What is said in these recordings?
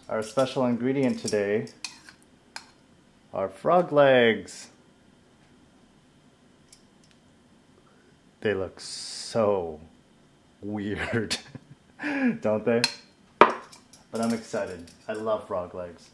Our special ingredient today are frog legs. They look so weird, don't they? But I'm excited. I love frog legs.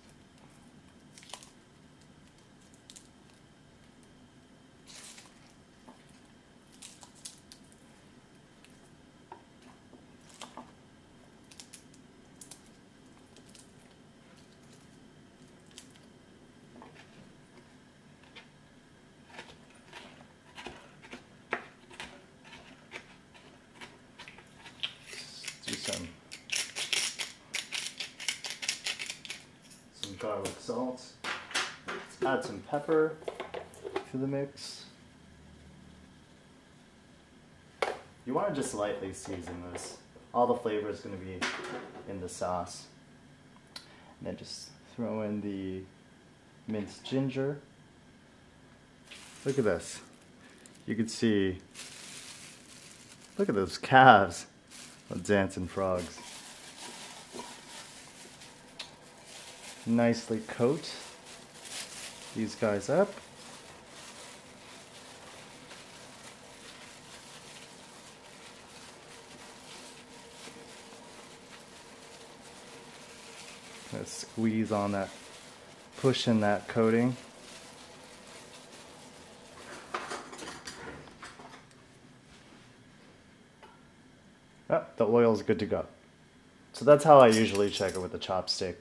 Some garlic salt. Let's add some pepper to the mix. You want to just lightly season this. All the flavor is going to be in the sauce. And then just throw in the minced ginger. Look at this. You can see, look at those calves. Dancing frogs. Nicely coat these guys up. Let's squeeze on that, push in that coating. Oh, the oil's good to go. So that's how I usually check it with the chopstick.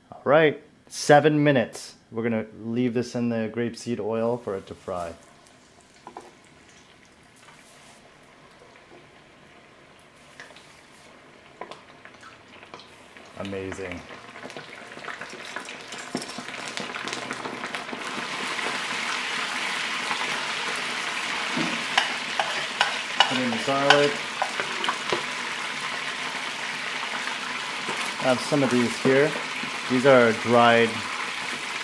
All right, 7 minutes. We're gonna leave this in the grapeseed oil for it to fry. Amazing. Put in the garlic. I have some of these here. These are dried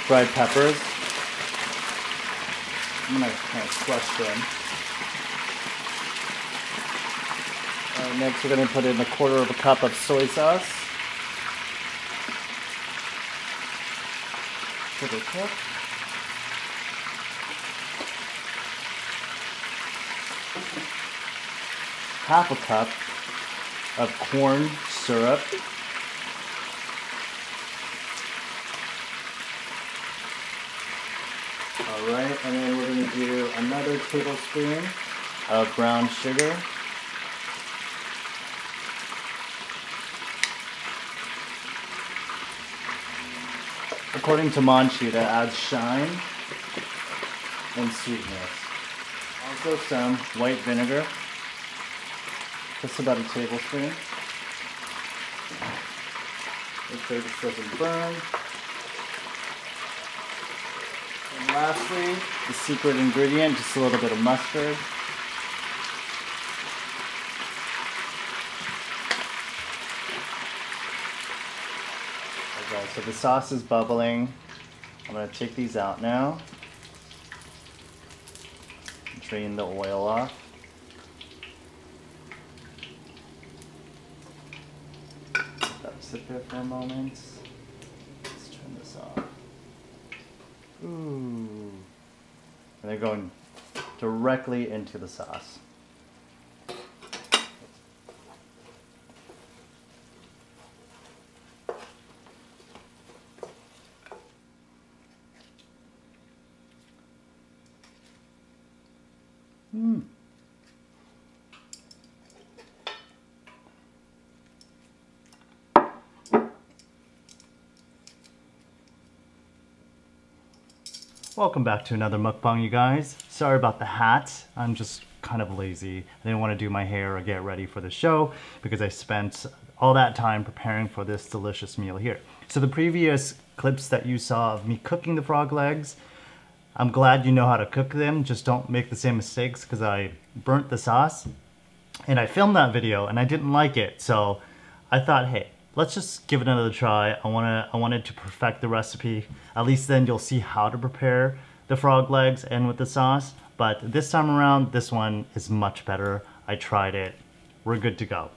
peppers. I'm gonna kind of crush them. Next, we're gonna put in 1/4 cup of soy sauce. 1/4 cup. Half a cup of corn syrup. Alright, and then we're going to do another tablespoon of brown sugar. According to MAANGCHI, that adds shine and sweetness. Also some white vinegar, just about a tablespoon. Make sure this doesn't burn. And lastly, the secret ingredient, just a little bit of mustard. Okay, so the sauce is bubbling. I'm going to take these out now. Drain the oil off. Let that sit there for a moment. Let's turn this off. Ooh. And they're going directly into the sauce. Welcome back to another mukbang, you guys. Sorry about the hat. I'm just kind of lazy. I didn't want to do my hair or get ready for the show because I spent all that time preparing for this delicious meal here. So the previous clips that you saw of me cooking the frog legs, I'm glad you know how to cook them. Just don't make the same mistakes because I burnt the sauce. And I filmed that video and I didn't like it. So I thought, hey, let's just give it another try. I wanted to perfect the recipe. At least then you'll see how to prepare the frog legs and with the sauce. But this time around, this one is much better. I tried it. We're good to go.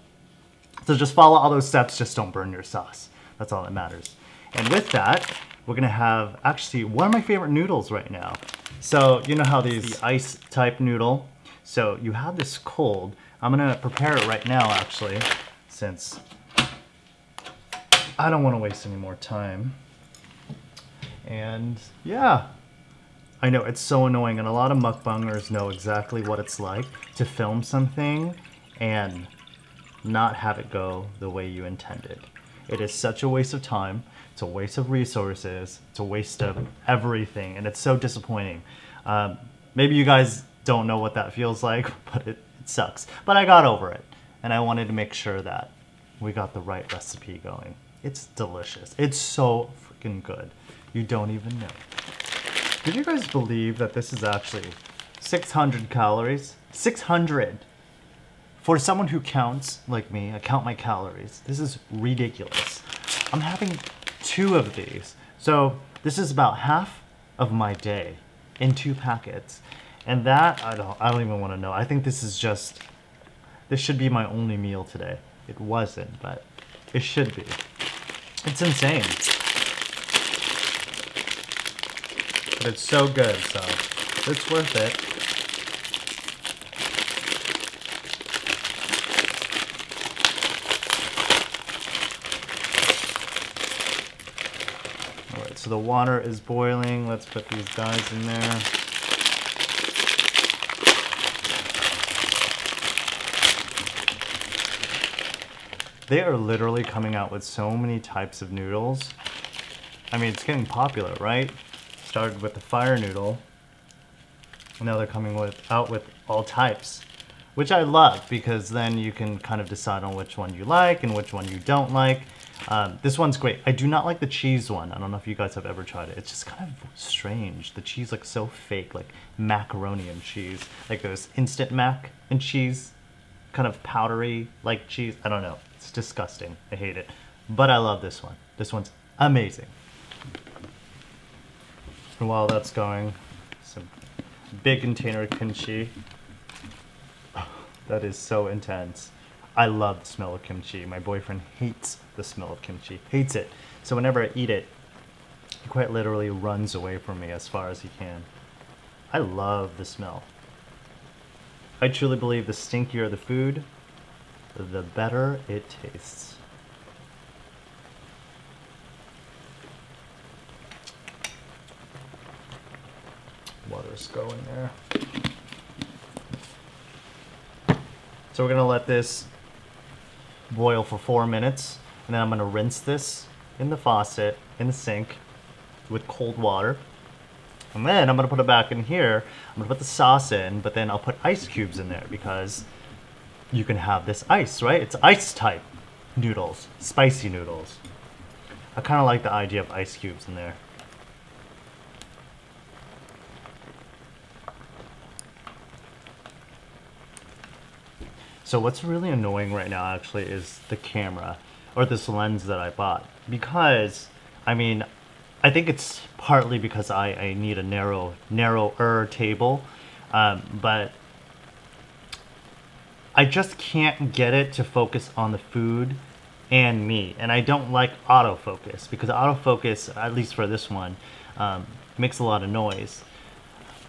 So just follow all those steps, just don't burn your sauce. That's all that matters. And with that, we're gonna have actually one of my favorite noodles right now. So you know how these ice type noodle, so you have this cold. I'm gonna prepare it right now actually, since I don't wanna waste any more time. And yeah, I know it's so annoying, and a lot of mukbangers know exactly what it's like to film something and not have it go the way you intended. It is such a waste of time, it's a waste of resources, it's a waste of everything, and it's so disappointing. Maybe you guys don't know what that feels like, but it sucks. But I got over it, and I wanted to make sure that we got the right recipe going. It's delicious. It's so freaking good. You don't even know. Did you guys believe that this is actually 600 calories? 600! For someone who counts, like me, I count my calories. This is ridiculous. I'm having 2 of these. So this is about half of my day in 2 packets. And that, I don't even want to know. I think this should be my only meal today. It wasn't, but it should be. It's insane. But it's so good, so it's worth it. Alright, so the water is boiling. Let's put these guys in there. They are literally coming out with so many types of noodles. I mean, it's getting popular, right? Started with the fire noodle, and now they're coming out with all types, which I love, because then you can kind of decide on which one you like and which one you don't like. This one's great. I do not like the cheese one. I don't know if you guys have ever tried it. It's just kind of strange. The cheese looks so fake, like macaroni and cheese, like those instant mac and cheese, kind of powdery like cheese. I don't know. It's disgusting. I hate it. But I love this one. This one's amazing. And while that's going, some big container of kimchi. Oh, that is so intense. I love the smell of kimchi. My boyfriend hates the smell of kimchi. Hates it. So whenever I eat it, he quite literally runs away from me as far as he can. I love the smell. I truly believe the stinkier the food, the better it tastes. Water's going there. So we're gonna let this boil for 4 minutes, and then I'm gonna rinse this in the faucet, in the sink, with cold water. And then I'm gonna put it back in here. I'm gonna put the sauce in, but then I'll put ice cubes in there, because you can have this ice, right? It's ice type noodles, spicy noodles. I kind of like the idea of ice cubes in there. So what's really annoying right now actually is the camera, or this lens that I bought, because I mean, I think it's partly because I need a narrower table, but I just can't get it to focus on the food and me. And I don't like autofocus, because autofocus, at least for this one, makes a lot of noise.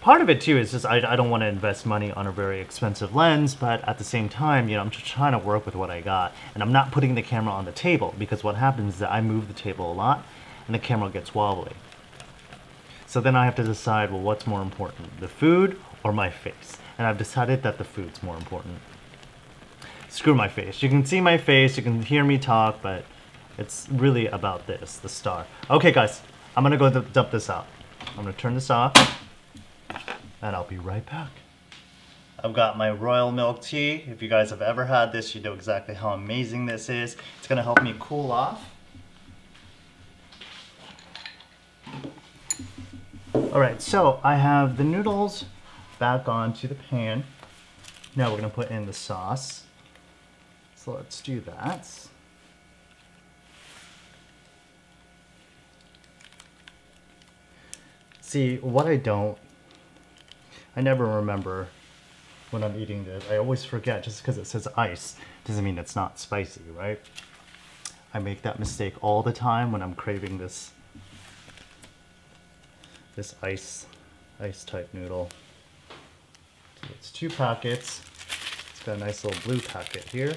Part of it too is just I don't want to invest money on a very expensive lens, but at the same time, you know, I'm just trying to work with what I got. And I'm not putting the camera on the table, because what happens is that I move the table a lot and the camera gets wobbly. So then I have to decide, well, what's more important, the food or my face? And I've decided that the food's more important. Screw my face. You can see my face, you can hear me talk, but it's really about this, the star. Okay guys, I'm gonna go dump this out. I'm gonna turn this off, and I'll be right back. I've got my royal milk tea. If you guys have ever had this, you know exactly how amazing this is. It's gonna help me cool off. All right, so I have the noodles back onto the pan. Now we're gonna put in the sauce. So let's do that. See, what I never remember when I'm eating this. I always forget, just because it says ice doesn't mean it's not spicy, right? I make that mistake all the time when I'm craving this ice type noodle. So it's 2 packets. It's got a nice little blue packet here.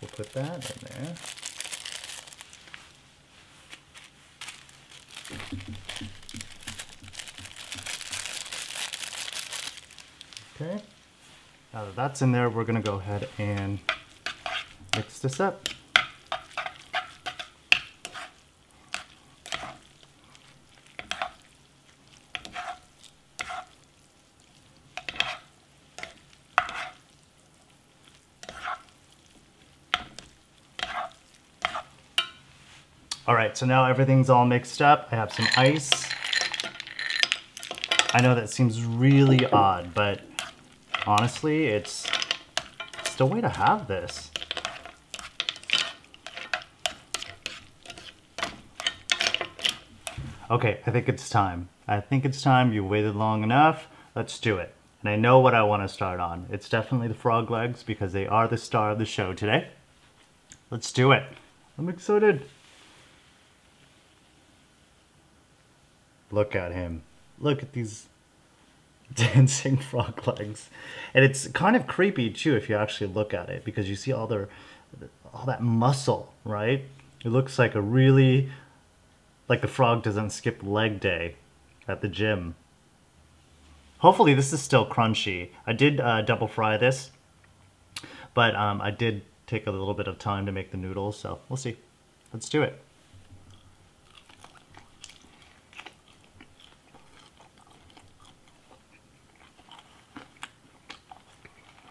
We'll put that in there. Okay, now that that's in there, we're gonna go ahead and mix this up. All right, so now everything's all mixed up. I have some ice. I know that seems really odd, but honestly, it's the way to have this. Okay, I think it's time. I think it's time. You waited long enough. Let's do it. And I know what I want to start on. It's definitely the frog legs because they are the star of the show today. Let's do it. I'm excited. Look at him. Look at these dancing frog legs. And it's kind of creepy too if you actually look at it because you see all that muscle, right? It looks like like the frog doesn't skip leg day at the gym. Hopefully this is still crunchy. I did double fry this, but I did take a little bit of time to make the noodles, so we'll see. Let's do it.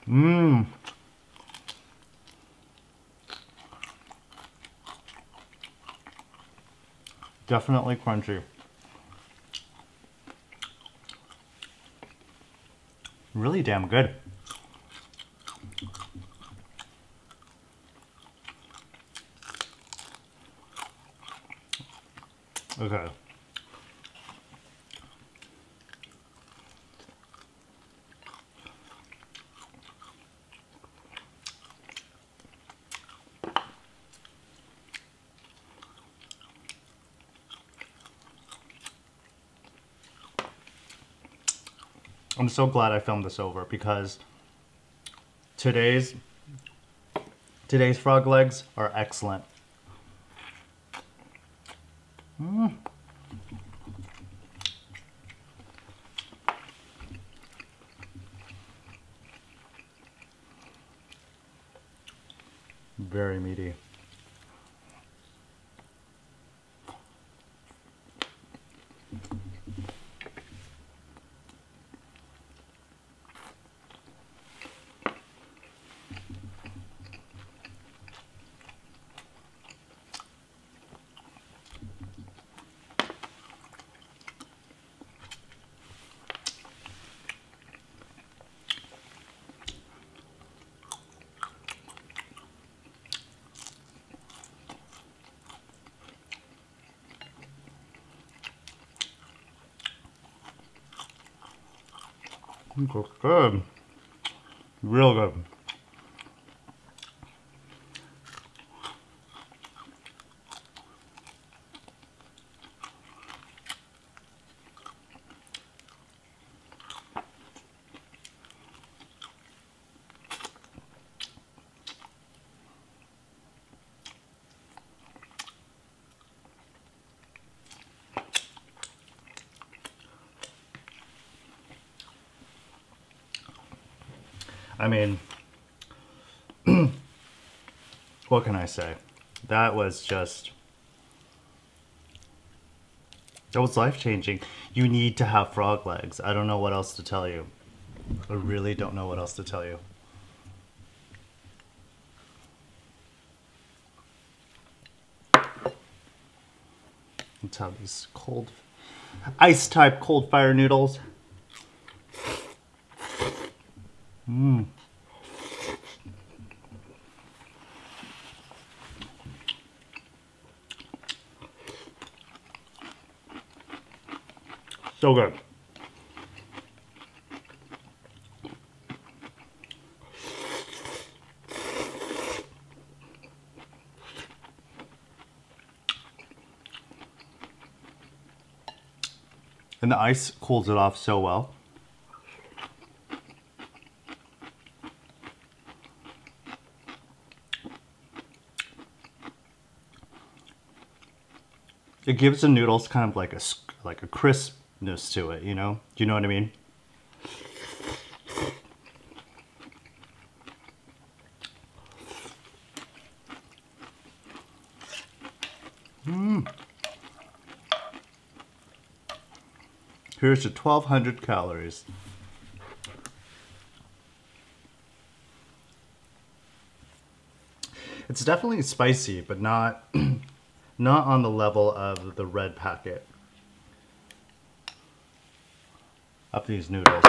Mmm. Definitely crunchy. Really damn good. Okay. I'm so glad I filmed this over because today's frog legs are excellent. Mm. Very meaty. Good. Real good. I mean, what can I say? That was life-changing. You need to have frog legs. I don't know what else to tell you. I really don't know what else to tell you. Let's have these ice type cold fire noodles. Mmm. So good. And the ice cools it off so well. It gives the noodles kind of like a crispness to it, you know? Do you know what I mean? Here's your 1,200 calories. It's definitely spicy, but not not on the level of the red packet of these noodles.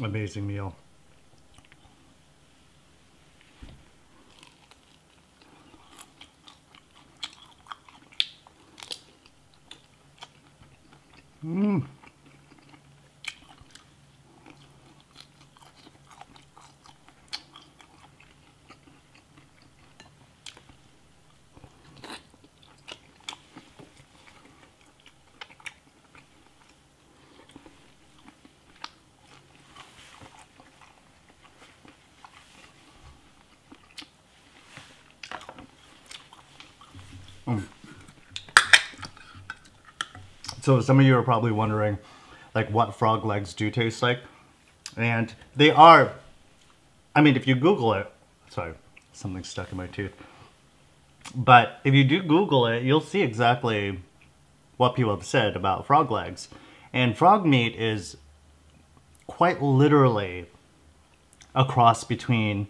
Amazing meal. So some of you are probably wondering like what frog legs do taste like. And they are, I mean, if you Google it, sorry, something stuck in my tooth. But if you do Google it, you'll see exactly what people have said about frog legs. And frog meat is quite literally a cross between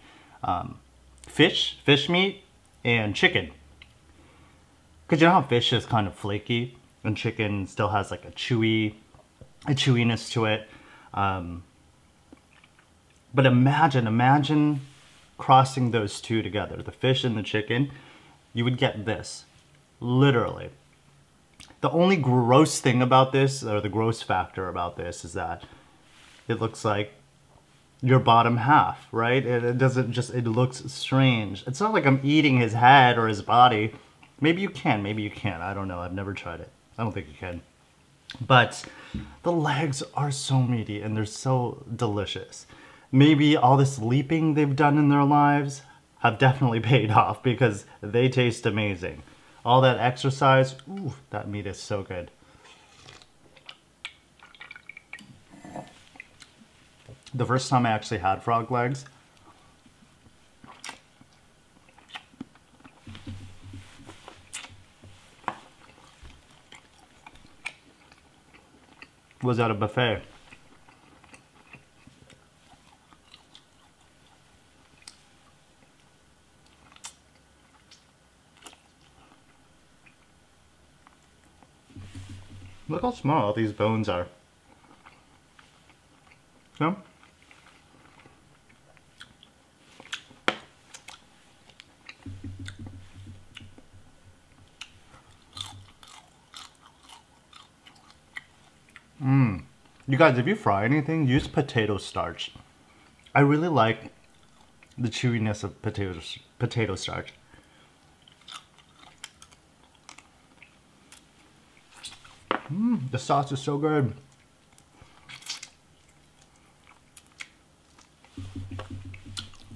fish meat, and chicken. Because you know how fish is kind of flaky and chicken still has like a chewiness to it. But imagine crossing those two together, the fish and the chicken, you would get this, literally. The only gross thing about this, or the gross factor about this, is that it looks like your bottom half, right? It doesn't just, it looks strange. It's not like I'm eating his head or his body. Maybe you can, maybe you can't. I don't know, I've never tried it. I don't think you can. But the legs are so meaty and they're so delicious. Maybe all this leaping they've done in their lives have definitely paid off because they taste amazing. All that exercise, ooh, that meat is so good. The first time I actually had frog legs, was at a buffet. Look how small these bones are. So, you guys, if you fry anything, use potato starch. I really like the chewiness of potato starch. The sauce is so good.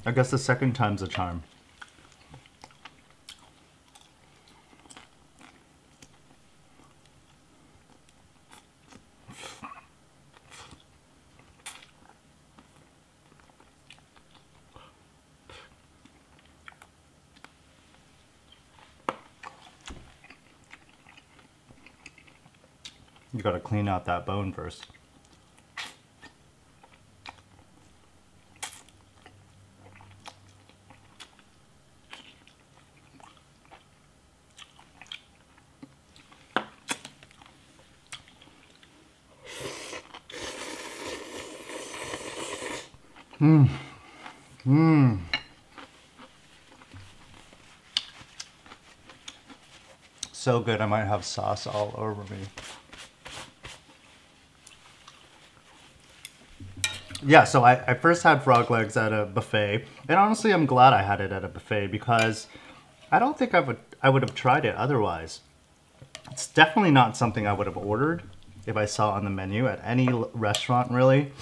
I guess the second time's a charm. You gotta clean out that bone first. So good, I might have sauce all over me. Yeah, so I first had frog legs at a buffet, and honestly I'm glad I had it at a buffet because I don't think I would have tried it otherwise. It's definitely not something I would have ordered if I saw on the menu at any restaurant really.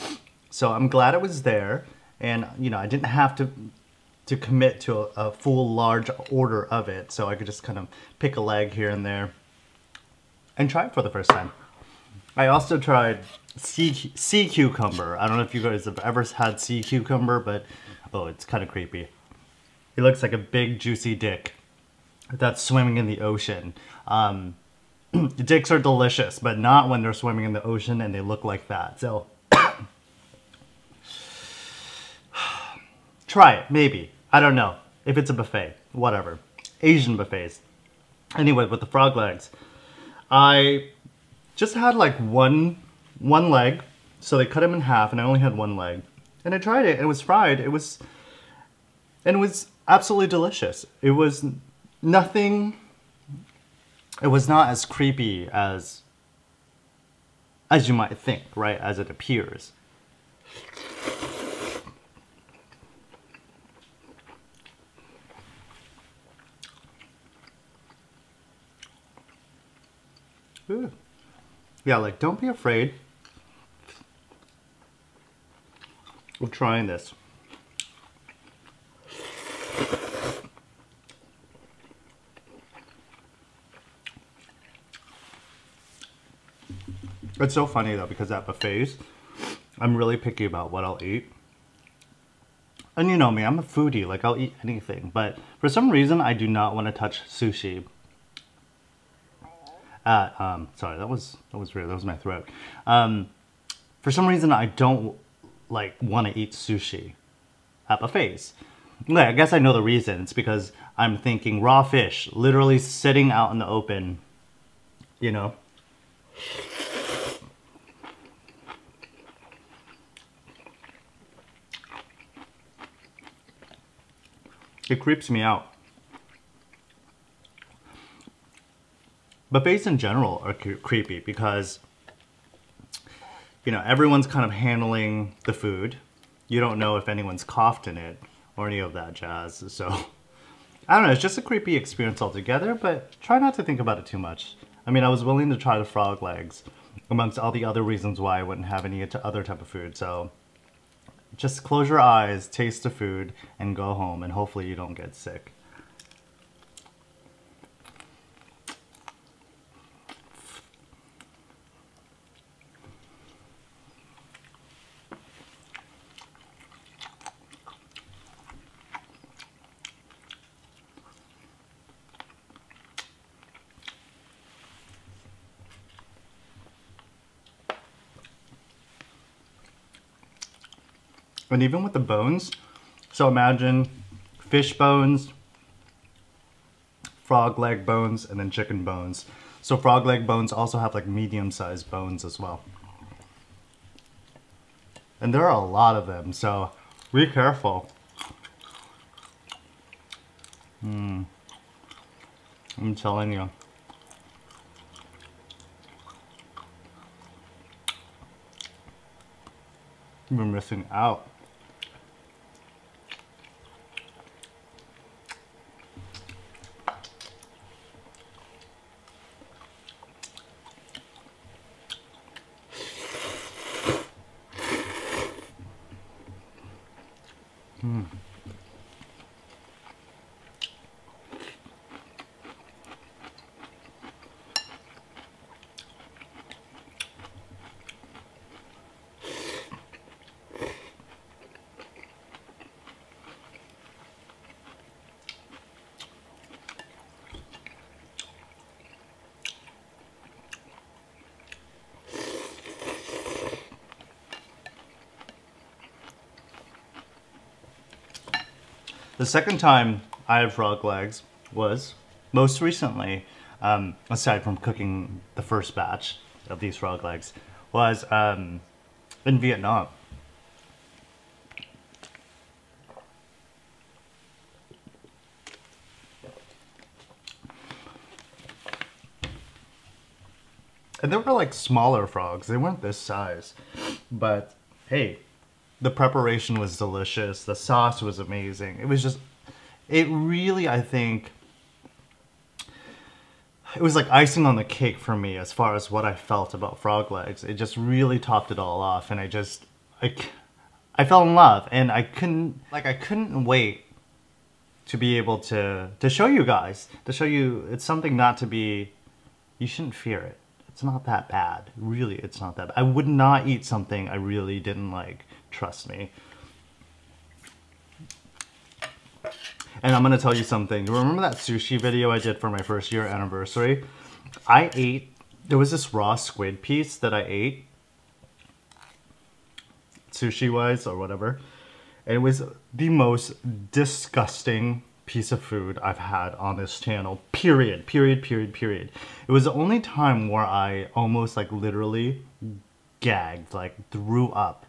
So I'm glad it was there, and you know, I didn't have to commit to a full large order of it, so I could just kind of pick a leg here and there and try it for the first time. I also tried sea cucumber. I don't know if you guys have ever had sea cucumber, but oh, it's kind of creepy. It looks like a big juicy dick that's swimming in the ocean. The dicks are delicious, but not when they're swimming in the ocean and they look like that. So try it, maybe. I don't know. If it's a buffet, whatever. Asian buffets. Anyway, with the frog legs, I just had like one leg, so they cut them in half, and I only had one leg. And I tried it, and it was fried. It was absolutely delicious. It was nothing. It was not as creepy as you might think, right? As it appears. Ooh. Yeah, like, don't be afraid of trying this. It's so funny though, because at buffets, I'm really picky about what I'll eat. And you know me, I'm a foodie, like I'll eat anything. But for some reason, I do not want to touch sushi. Sorry, that was weird. That was my throat. For some reason, I don't like want to eat sushi at buffets. Yeah, I guess I know the reason. It's because I'm thinking raw fish, literally sitting out in the open, you know. It creeps me out. Buffets in general are creepy because, you know, everyone's kind of handling the food. You don't know if anyone's coughed in it or any of that jazz. So, I don't know, it's just a creepy experience altogether, but try not to think about it too much. I mean, I was willing to try the frog legs amongst all the other reasons why I wouldn't have any other type of food. So, just close your eyes, taste the food, and go home, and hopefully you don't get sick. And even with the bones, so imagine fish bones, frog leg bones, and then chicken bones. So frog leg bones also have like medium-sized bones as well. And there are a lot of them, so be careful. I'm telling you. You're missing out. The second time I had frog legs was most recently, aside from cooking the first batch of these frog legs, was in Vietnam. And they were like smaller frogs. They weren't this size. But hey, the preparation was delicious. The sauce was amazing. It was just, it really, I think, it was like icing on the cake for me as far as what I felt about frog legs. It just really topped it all off. And I fell in love. And I couldn't wait to be able to show you guys. To show you it's something not to be, you shouldn't fear it. It's not that bad. Really, it's not that bad. I would not eat something I really didn't like. Trust me. And I'm gonna tell you something. Remember that sushi video I did for my first year anniversary? There was this raw squid piece that I ate, sushi-wise or whatever. And it was the most disgusting piece of food I've had on this channel, period. It was the only time where I almost like literally gagged, like threw up.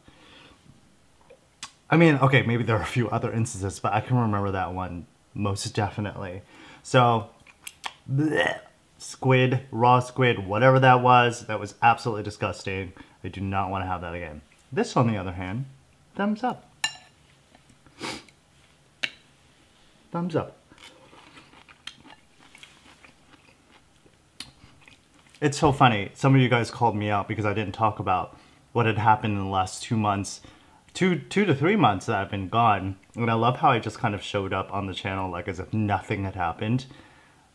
I mean, okay, maybe there are a few other instances, but I can remember that one most definitely. So, bleh, squid, raw squid, whatever that was absolutely disgusting. I do not want to have that again. This, on the other hand, thumbs up. Thumbs up. It's so funny. Some of you guys called me out because I didn't talk about what had happened in the last 2 months, two to 3 months that I've been gone. And I love how I just kind of showed up on the channel like as if nothing had happened.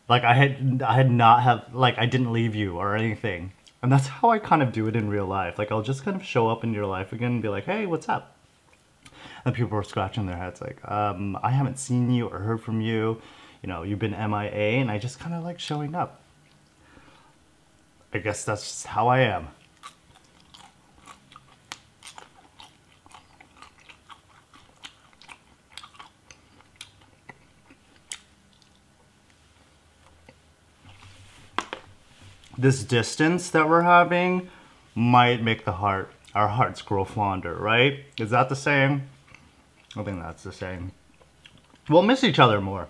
Like I didn't leave you or anything. And that's how I kind of do it in real life. Like I'll just kind of show up in your life again and be like, hey, what's up? And people were scratching their heads like, I haven't seen you or heard from you. You know, you've been MIA, and I just kind of like showing up. I guess that's just how I am. This distance that we're having might make our hearts grow fonder, right? Is that the saying? I think that's the saying. We'll miss each other more.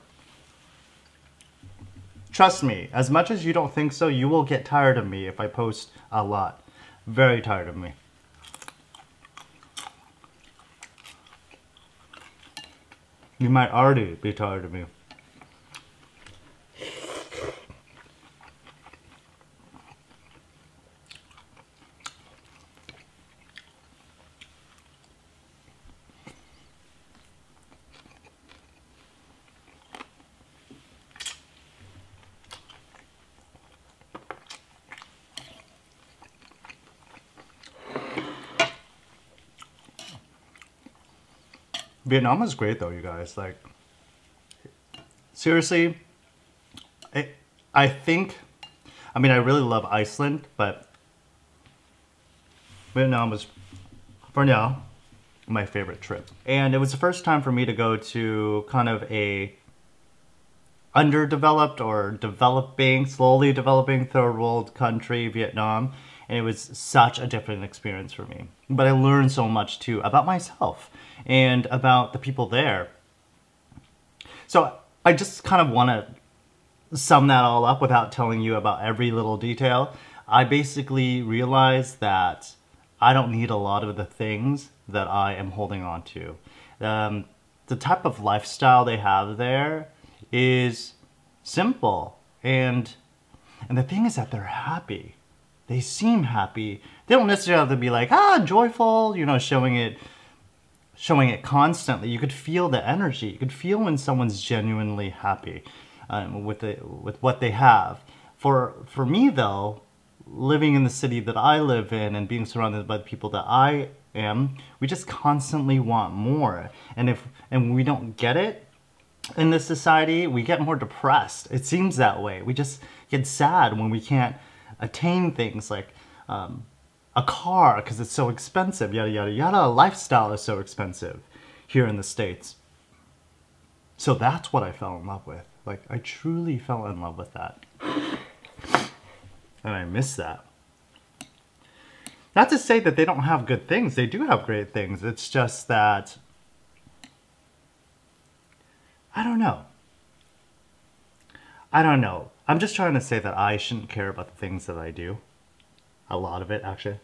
Trust me, as much as you don't think so, you will get tired of me if I post a lot. Very tired of me. You might already be tired of me. Vietnam was great though, you guys. Like, seriously, I think, I mean, I really love Iceland, but Vietnam was, for now, my favorite trip. And it was the first time for me to go to kind of a underdeveloped or developing, slowly developing third world country, Vietnam. And it was such a different experience for me. But I learned so much too about myself and about the people there. So I just kind of want to sum that all up without telling you about every little detail. I basically realized that I don't need a lot of the things that I am holding on to. The type of lifestyle they have there is simple, and the thing is that they're happy. They seem happy. They don't necessarily have to be like, joyful, you know, showing it constantly. You could feel the energy. You could feel when someone's genuinely happy with what they have. For me though, living in the city that I live in and being surrounded by the people that I am, we just constantly want more. And when we don't get it in this society, we get more depressed. It seems that way. We just get sad when we can't attain things like a car because it's so expensive, yada yada yada. Lifestyle is so expensive here in the States. So that's what I fell in love with. Like, I truly fell in love with that. And I miss that. Not to say that they don't have good things. They do have great things. It's just that, I don't know. I'm just trying to say that I shouldn't care about the things that I do. A lot of it, actually.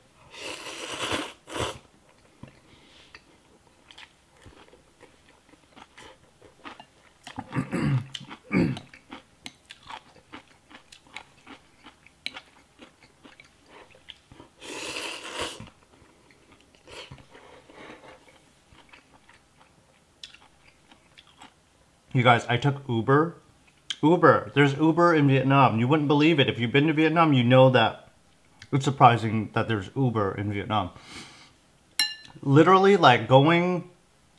You guys, I took Uber. Uber. There's Uber in Vietnam. You wouldn't believe it. If you've been to Vietnam, you know that it's surprising that there's Uber in Vietnam. Literally, like going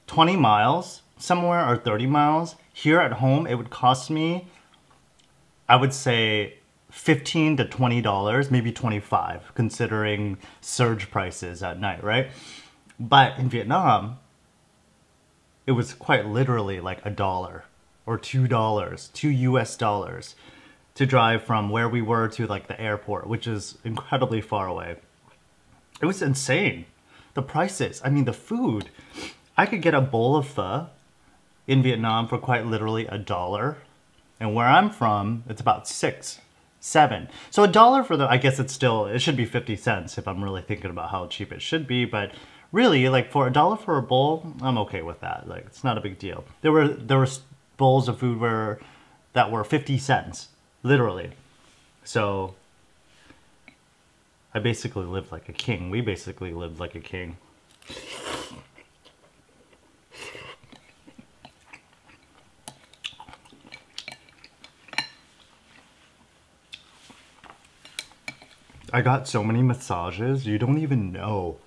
20 miles somewhere or 30 miles, here at home, it would cost me, I would say, $15 to $20, maybe 25, considering surge prices at night, right? But in Vietnam, it was quite literally like $1 or $2, $2 to drive from where we were to like the airport, which is incredibly far away. It was insane. The prices, I mean the food. I could get a bowl of pho in Vietnam for quite literally $1. And where I'm from, it's about 6, 7. So $1 for the, I guess it should be 50 cents if I'm really thinking about how cheap it should be, but really, like for $1 for a bowl, I'm okay with that. Like it's not a big deal. There were bowls of food that were 50 cents, literally. So I basically lived like a king. We basically lived like a king. I got so many massages, you don't even know.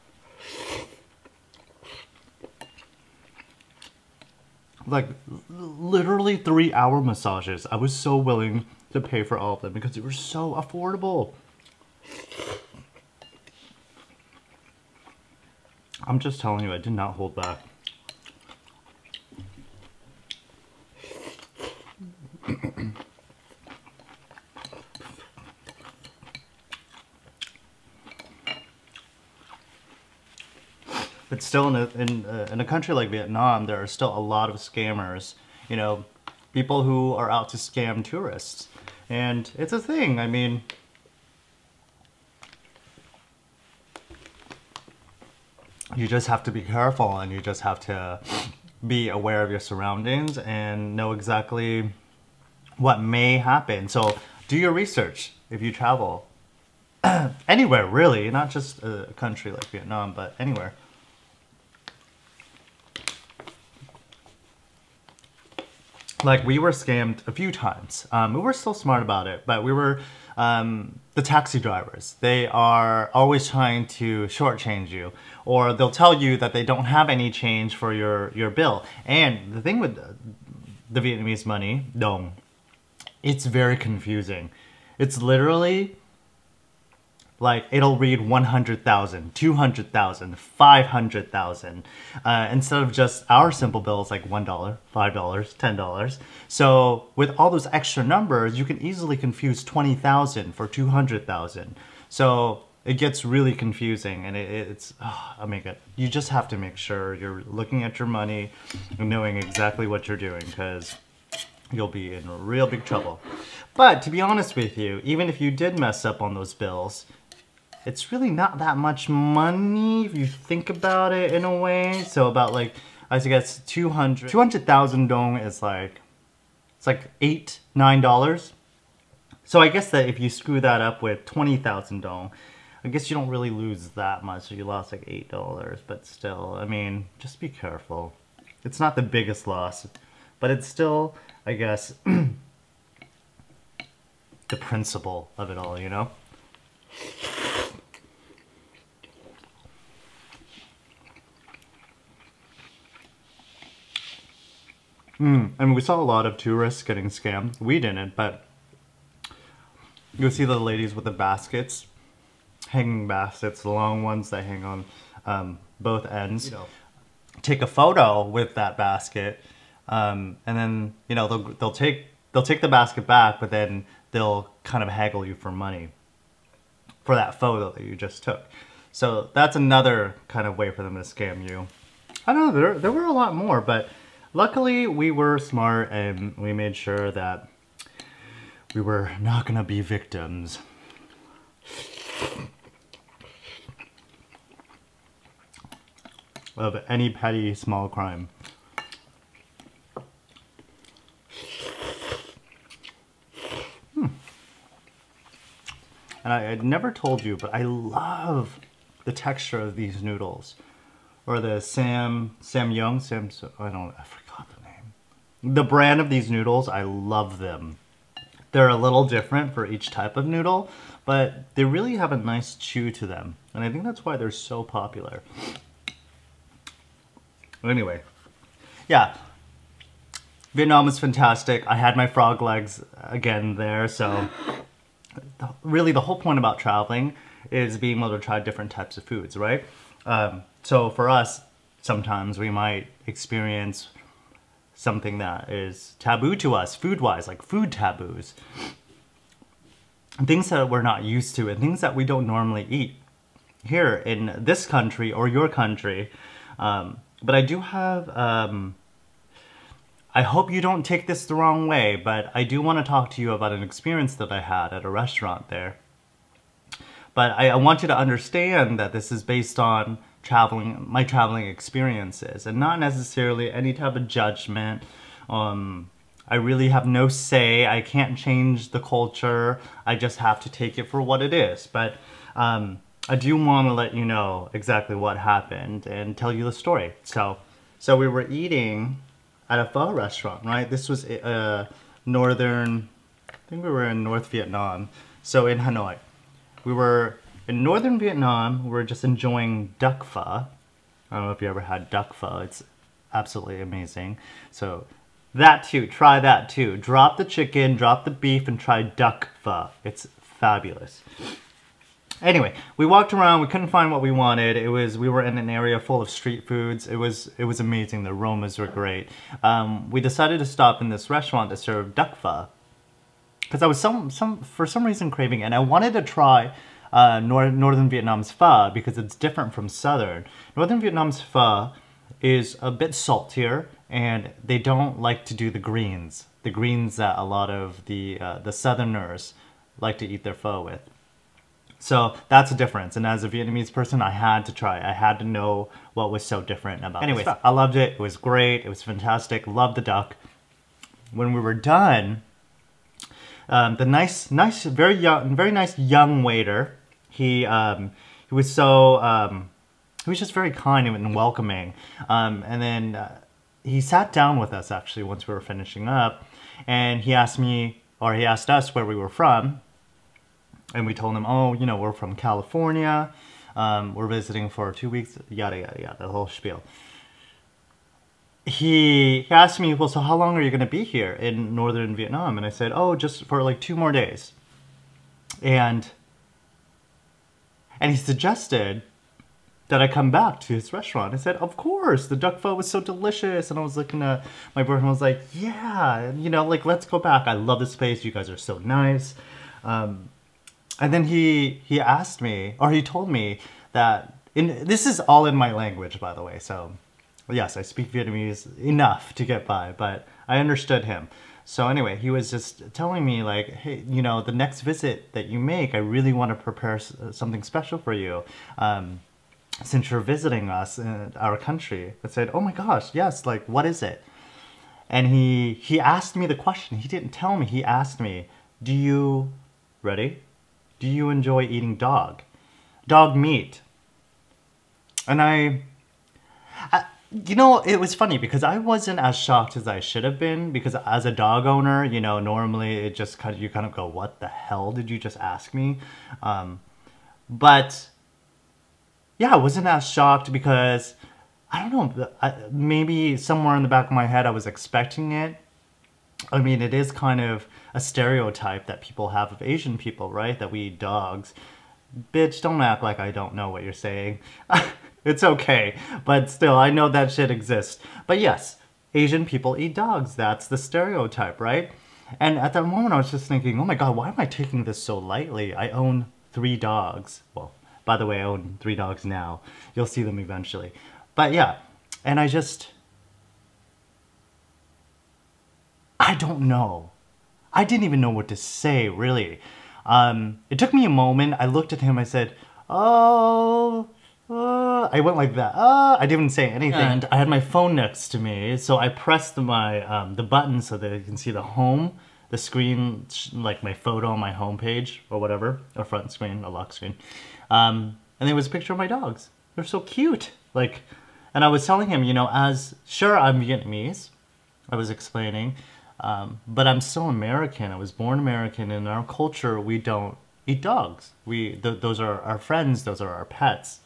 Like literally 3-hour massages. I was so willing to pay for all of them because they were so affordable. I'm just telling you, I did not hold back. But still, in a country like Vietnam, there are still a lot of scammers. You know, people who are out to scam tourists, and it's a thing. I mean, you just have to be careful, and you just have to be aware of your surroundings and know exactly what may happen. So do your research if you travel anywhere, really, not just a country like Vietnam, but anywhere. Like, we were scammed a few times. We were still smart about it, but we were, the taxi drivers, they are always trying to shortchange you, or they'll tell you that they don't have any change for your bill. And the thing with the Vietnamese money, dong, it's very confusing. It's literally, like, it'll read 100,000, 200,000, 500,000, instead of just our simple bills like $1, $5, $10. So with all those extra numbers, you can easily confuse 20,000 for 200,000. So it gets really confusing, and it's, oh my God. You just have to make sure you're looking at your money and knowing exactly what you're doing, because you'll be in real big trouble. But to be honest with you, even if you did mess up on those bills, it's really not that much money if you think about it in a way. So about, like, I guess 200,000 dong is like, it's like $8, $9. So I guess that if you screw that up with 20,000 dong, I guess you don't really lose that much. So you lost like $8, but still, I mean, just be careful. It's not the biggest loss, but it's still, I guess, the principle of it all, you know? I mean, we saw a lot of tourists getting scammed. We didn't, but you'll see the ladies with the baskets, hanging baskets, the long ones that hang on both ends. You know, take a photo with that basket, and then, you know, they'll take the basket back, but then they'll kind of haggle you for money for that photo that you just took. So that's another kind of way for them to scam you. I don't know, there were a lot more, but luckily we were smart and we made sure that we were not gonna be victims. of any petty small crime. And I never told you, but I love the texture of these noodles. Or the Samyang, I forgot the name. The brand of these noodles, I love them. They're a little different for each type of noodle, but they really have a nice chew to them. And I think that's why they're so popular. Anyway, yeah. Vietnam is fantastic. I had my frog legs again there, so really the whole point about traveling is being able to try different types of foods, right? So for us, sometimes we might experience something that is taboo to us food-wise, like food taboos. Things that we're not used to and things that we don't normally eat here in this country or your country. But I do have, I hope you don't take this the wrong way, but I do want to talk to you about an experience that I had at a restaurant there. But I want you to understand that this is based on my traveling experiences and not necessarily any type of judgment. I really have no say. I can't change the culture. I just have to take it for what it is. But I do want to let you know exactly what happened and tell you the story. So we were eating at a pho restaurant, right? This was northern, I think we were in North Vietnam, so in Hanoi. We were in northern Vietnam, we were just enjoying duck pho. I don't know if you ever had duck pho, it's absolutely amazing. So that too, try that too. Drop the chicken, drop the beef, and try duck pho. It's fabulous. Anyway, we walked around, we couldn't find what we wanted. We were in an area full of street foods. It was amazing, the aromas were great. We decided to stop in this restaurant that served duck pho, because I was for some reason craving it, and I wanted to try Northern Vietnam's pho because it's different from Southern. Northern Vietnam's pho is a bit saltier, and they don't like to do the greens that a lot of the Southerners like to eat their pho with. So that's a difference, and as a Vietnamese person, I had to try. I had to know what was so different about it. Anyways, I loved it. It was great. It was fantastic. Loved the duck. When we were done, the very nice young waiter, he was just very kind and welcoming. And then he sat down with us actually once we were finishing up, and he asked us where we were from. And we told him, oh, you know, we're from California. We're visiting for 2 weeks, yada, yada, yada, the whole spiel. He asked me, well, so how long are you going to be here in northern Vietnam? And I said, oh, just for like 2 more days. And he suggested that I come back to his restaurant. I said, of course, the duck pho was so delicious. And I was looking at my boyfriend, I was like, yeah, you know, like, let's go back. I love this place. You guys are so nice. And then he asked me, or he told me that, this is all in my language, by the way, so yes, I speak Vietnamese enough to get by, but I understood him. So anyway, he was just telling me like, hey, you know, the next visit that you make, I really want to prepare something special for you. Since you're visiting us in our country. I said, oh my gosh, yes, like, what is it? And he asked me the question. He didn't tell me, he asked me, ready? Do you enjoy eating dog meat? And you know, it was funny because I wasn't as shocked as I should have been, because as a dog owner, you know, normally it just you kind of go, what the hell did you just ask me? But yeah, I wasn't as shocked because, I don't know, maybe somewhere in the back of my head I was expecting it. I mean, it is kind of a stereotype that people have of Asian people, right? That we eat dogs. Bitch, don't act like I don't know what you're saying. It's okay, but still, I know that shit exists. But yes, Asian people eat dogs. That's the stereotype, right? And at that moment, I was just thinking, oh my god, why am I taking this so lightly? I own 3 dogs. Well, by the way, I own 3 dogs now. You'll see them eventually. But yeah, and I don't know. I didn't even know what to say, really. It took me a moment. I looked at him, I said, oh, I went like that. I didn't say anything. And I had my phone next to me, so I pressed my the button so that you can see the home, the screen, like my photo on my home page or whatever, a front screen, a lock screen. And there was a picture of my dogs. They're so cute. Like, and I was telling him, you know, as sure I'm Vietnamese, I was explaining, but I'm still American. I was born American. In our culture, we don't eat dogs. Those are our friends. Those are our pets.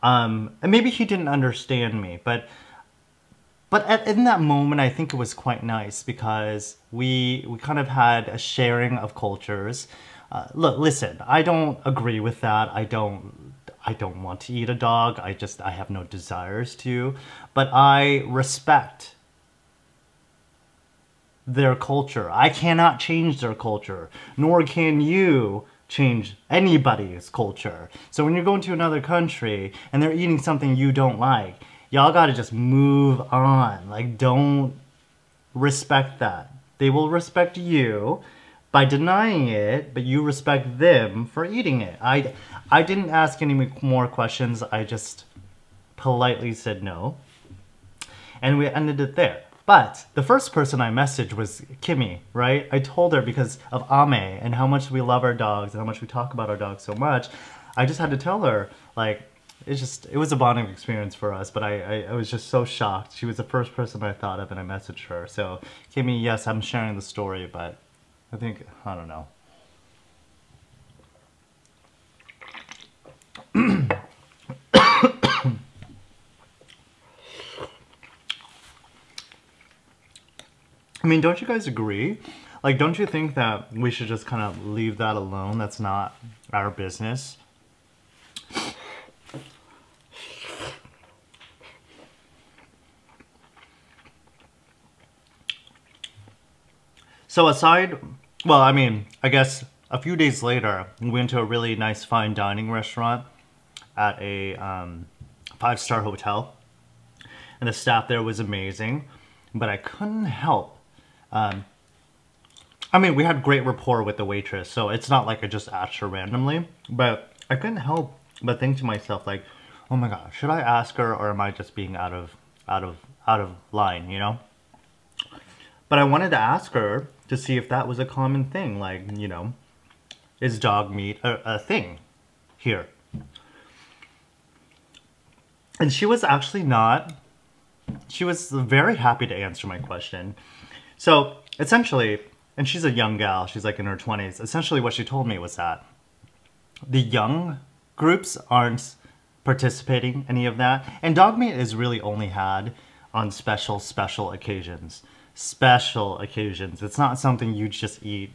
And maybe he didn't understand me, but in that moment, I think it was quite nice because we kind of had a sharing of cultures. Look, listen, I don't agree with that. I don't want to eat a dog. I have no desires to, but I respect their culture. I cannot change their culture, nor can you change anybody's culture. So when you're going to another country and they're eating something you don't like, y'all gotta just move on. Like, don't respect that. They will respect you by denying it, but you respect them for eating it. I didn't ask any more questions. I just politely said no. And we ended it there. But the first person I messaged was Kimmy, right? I told her because of Ame and how much we love our dogs and how much we talk about our dogs so much. I just had to tell her, like, it was a bonding experience for us, but I was just so shocked. She was the first person I thought of and I messaged her. So, Kimmy, yes, I'm sharing the story, but I think, I don't know. I mean, don't you guys agree? Like, don't you think that we should just kind of leave that alone? That's not our business. So aside, well, I mean, I guess a few days later, we went to a really nice fine dining restaurant at a 5-star hotel. And the staff there was amazing, but I couldn't help. I mean, we had great rapport with the waitress, so it's not like I just asked her randomly, but I couldn't help but think to myself, like, oh my god, should I ask her or am I just being out of line, you know? But I wanted to ask her to see if that was a common thing, like, you know, is dog meat a thing here? And she was actually not. She was very happy to answer my question. So, essentially, and she's a young gal, she's like in her 20s, essentially what she told me was that the young groups aren't participating in any of that, and dog meat is really only had on special occasions. Special occasions. It's not something you just eat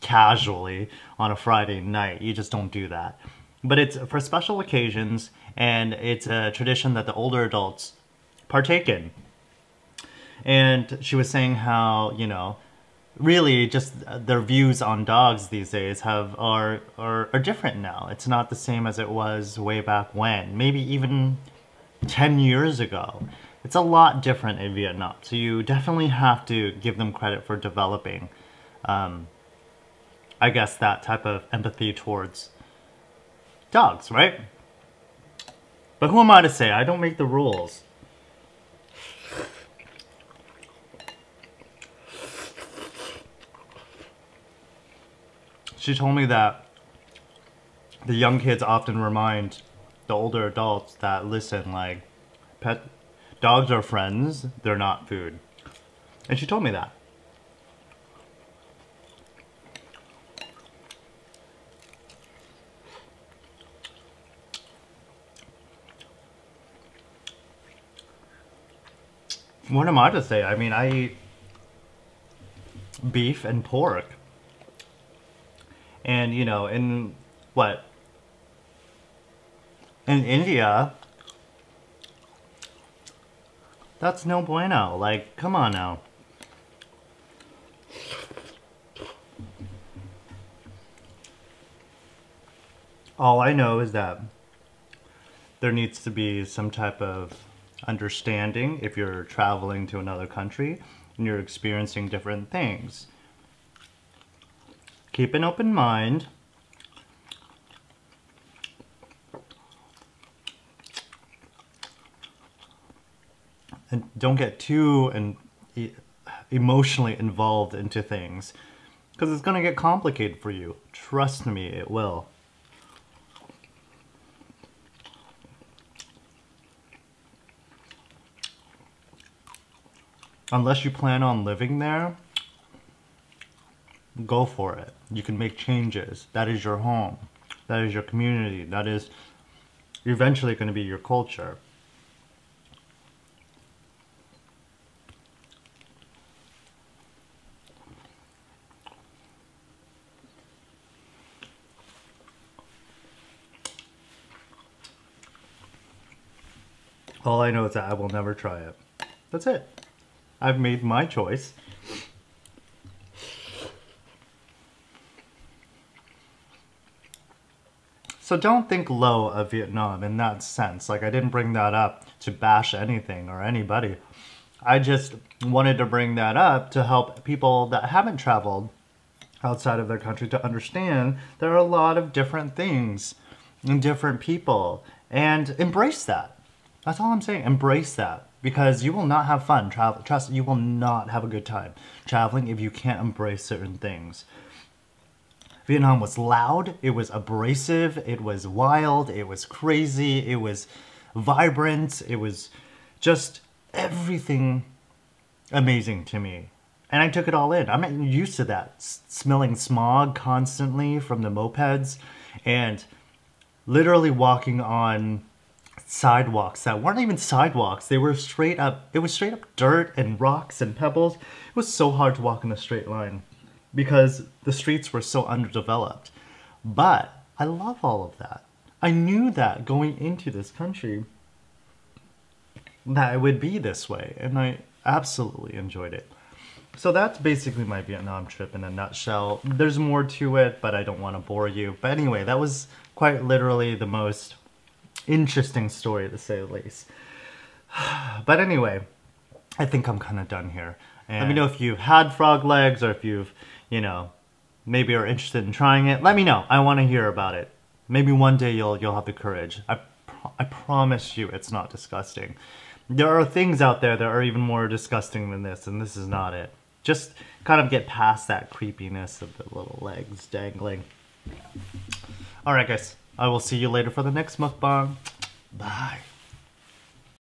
casually on a Friday night. You just don't do that. But it's for special occasions, and it's a tradition that the older adults partake in. And she was saying how, you know, really just their views on dogs these days are different now. It's not the same as it was way back when, maybe even 10 years ago. It's a lot different in Vietnam. So you definitely have to give them credit for developing, I guess, that type of empathy towards dogs, right? But who am I to say? I don't make the rules. She told me that the young kids often remind the older adults that, listen, like, dogs are friends, they're not food. And she told me that. What am I to say? I mean, I eat beef and pork. And, you know, in India, that's no bueno. Like, come on now. All I know is that there needs to be some type of understanding if you're traveling to another country and you're experiencing different things. Keep an open mind. don't get too emotionally involved into things, because it's going to get complicated for you. Trust me, it will. Unless you plan on living there, go for it. You can make changes. That is your home. That is your community. That is eventually going to be your culture. All I know is that I will never try it. That's it. I've made my choice. So don't think low of Vietnam in that sense. Like, I didn't bring that up to bash anything or anybody. I just wanted to bring that up to help people that haven't traveled outside of their country to understand there are a lot of different things and different people, and embrace that. That's all I'm saying. Embrace that, because you will not have fun traveling. Trust, you will not have a good time traveling if you can't embrace certain things. Vietnam was loud, it was abrasive, it was wild, it was crazy, it was vibrant, it was just everything amazing to me. And I took it all in. I'm not used to that, smelling smog constantly from the mopeds, and literally walking on sidewalks that weren't even sidewalks. They were straight up, it was straight up dirt and rocks and pebbles. It was so hard to walk in a straight line because the streets were so underdeveloped. But I love all of that. I knew that going into this country that it would be this way, and I absolutely enjoyed it. So that's basically my Vietnam trip in a nutshell. There's more to it, but I don't want to bore you. But anyway, that was quite literally the most interesting story, to say the least. But anyway, I think I'm kind of done here. And let me know if you've had frog legs, or if you've, you know, maybe are interested in trying it. Let me know. I want to hear about it. Maybe one day you'll have the courage. I promise you it's not disgusting. There are things out there that are even more disgusting than this, and this is not it. Just kind of get past that creepiness of the little legs dangling. Alright guys, I will see you later for the next mukbang. Bye.